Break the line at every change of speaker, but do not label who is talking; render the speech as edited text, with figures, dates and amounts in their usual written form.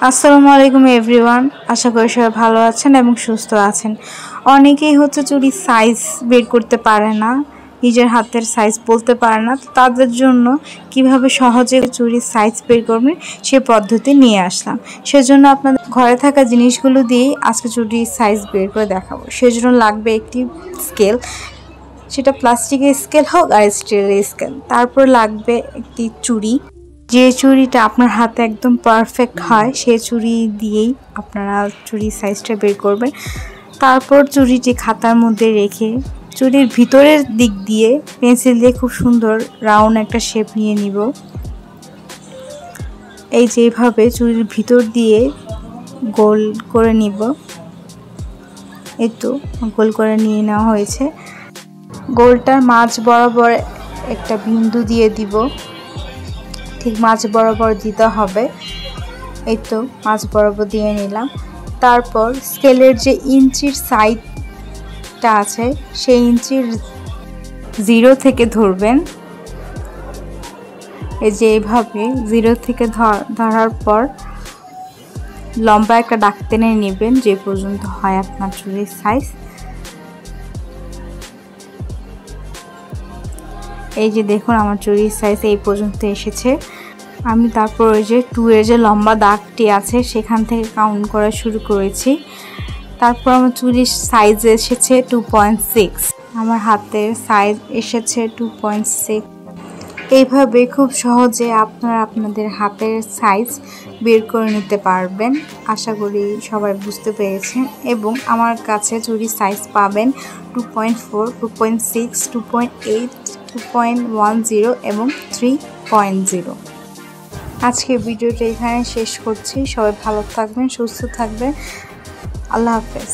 আসসালামু আলাইকুম এভরিওয়ান। আশা করি সবাই ভালো আছেন এবং সুস্থ আছেন। অনেকেই চুড়ির সাইজ বের করতে পারে না, নিজের হাতের সাইজ বলতে পারে না। তো তাদের জন্য কিভাবে সহজে চুড়ির সাইজ বের করবেন সে পদ্ধতি নিয়ে আসলাম। সেজন্য আপনাদের ঘরে থাকা জিনিসগুলো দিয়েই আজকে চুড়ির সাইজ বের করে দেখাবো। সেজন্য লাগবে একটি স্কেল, সেটা প্লাস্টিকের স্কেল হোক আর স্টিলের স্কেল। তারপর লাগবে একটি চুড়ি, যে চুড়িটা আপনার হাতে একদম পারফেক্ট হয় সেই চুড়ি দিয়েই আপনারা চুড়ির সাইজটা বের করবেন। তারপর চুড়িটি খাতার মধ্যে রেখে চুড়ির ভিতরের দিক দিয়ে পেন্সিল দিয়ে খুব সুন্দর রাউন্ড একটা শেপ নিয়ে নিব। এই যেভাবে চুড়ির ভিতর দিয়ে গোল করে নিব। এই তো গোল করে নিয়ে নেওয়া হয়েছে। গোলটার মাঝ বরাবর একটা বিন্দু দিয়ে দিব, ঠিক মাঝ বরাবর দিতে হবে। এই তো মাঝ বরাবর দিয়ে নিলাম। তারপর স্কেলের যে ইঞ্চির সাইডটা আছে সেই ইঞ্চির 0 থেকে ধরবেন। এই যে এইভাবে 0 থেকে ধরার পর লম্বা একটা দাগ টেনে নেবেন যে পর্যন্ত হয় আপনার চুড়ির সাইজ। এই যে দেখুন আমার চুড়ির সাইজ এই পর্যন্ত এসেছে। আমি তারপর ওই যে 2 এর যে লম্বা দাগটি আছে সেখান থেকে কাউন্ট করা শুরু করেছি। তারপর আমার চুড়ির সাইজ এসেছে 2.6, আমার হাতের সাইজ এসেছে 2.6। এইভাবে খুব সহজে আপনারা আপনাদের হাতের সাইজ বের করে নিতে পারবেন। আশা করি সবাই বুঝতে পেরেছেন। এবং আমার কাছে চুড়ির সাইজ পাবেন 2.4, 2.6, 2.8, 2.10 এবং 3.0। আজকে ভিডিওটা এখানে শেষ করছি। সবাই ভালো থাকবেন, সুস্থ থাকবেন। আল্লাহ হাফেজ।